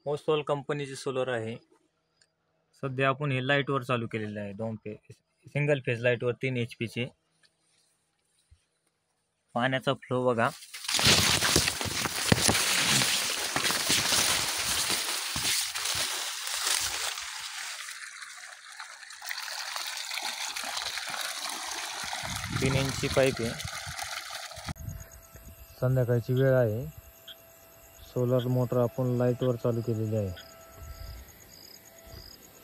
ओसवाल कंपनीचे सोलर आहे। सध्या आपण हे लाईटवर चालू केलेले आहे। 2 फेज सिंगल फेज लाईटवर 3 HP चे। पाण्याचा फ्लो बघा। तीन इंची पाईप आहे। संध्याकाळची वेळ आहे। सोलर मोटर आपण लाईटवर चालू केलेली आहे।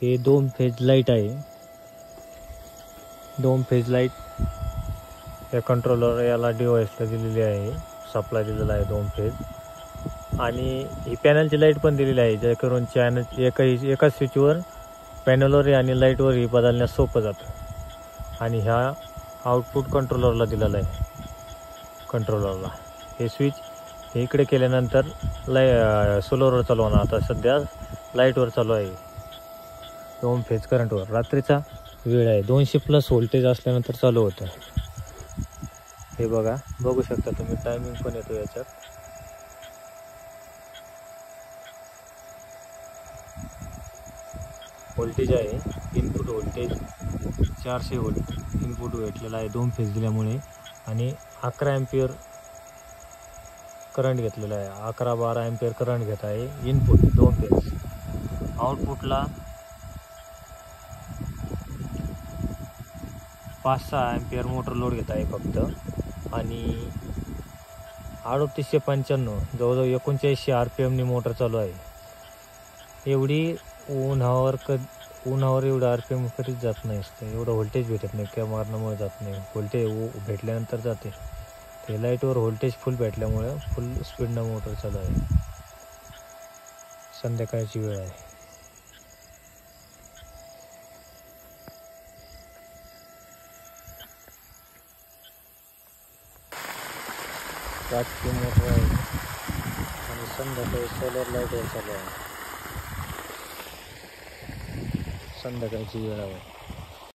हे 2 फेज लाईट आहे। 2 फेज लाईट या कंट्रोलर याला डिव्हाइसला दिलेली आहे। सप्लाय दिलेला आहे 2 फेज। आणि ही पॅनलची लाईट पण दिलेली आहे, जेणेकरून चॅनल एका स्विचवर पॅनलवर आणि लाईटवर ही बदलण्यास सोपं जातं। आणि ह्या आउटपुट कंट्रोलरला दिलेला आहे। कंट्रोलरला हे स्विच हे इकडे केल्यानंतर सोलरवर चालू होणार। आता सध्या लाईटवर चालू आहे 2 फेज करंटवर। रात्रीचा वेळ आहे, 200+ व्होल्टेज असल्यानंतर चालू होतं। हे बघू शकता तुम्ही, टायमिंग पण येतो याच्यात। व्होल्टेज आहे, इनपुट व्होल्टेज 400 व्होल्ट इनपुट भेटलेला आहे 2 फेज दिल्यामुळे। आणि 11 एम्पियर करंट घेतलेला आहे। 11-12 एम्पियर करंट घेत आहे इनपुट 2 फेज। आउटपुटला 5-6 एम्पियर मोटर लोड घेत आहे फक्त। आणि 3895 जवळजवळ 39 RPM नी मोटर चालू आहे। एवढी उन्हावर एवढं RPM कधीच जात नाही असतं। एवढं व्होल्टेज भेटत नाही, किंवा मारणामुळे जात नाही। व्होल्टेज भेटल्यानंतर जाते। ते लाईटवर व्होल्टेज फुल भेटल्यामुळे फुल स्पीडनं मोटर चालू आहे। संध्याकाळची वेळ आहे। रात्री मोटर आहे आणि संध्याकाळी सोलर लाईटवर चालू आहे। संध्याकाळची वेळ आहे।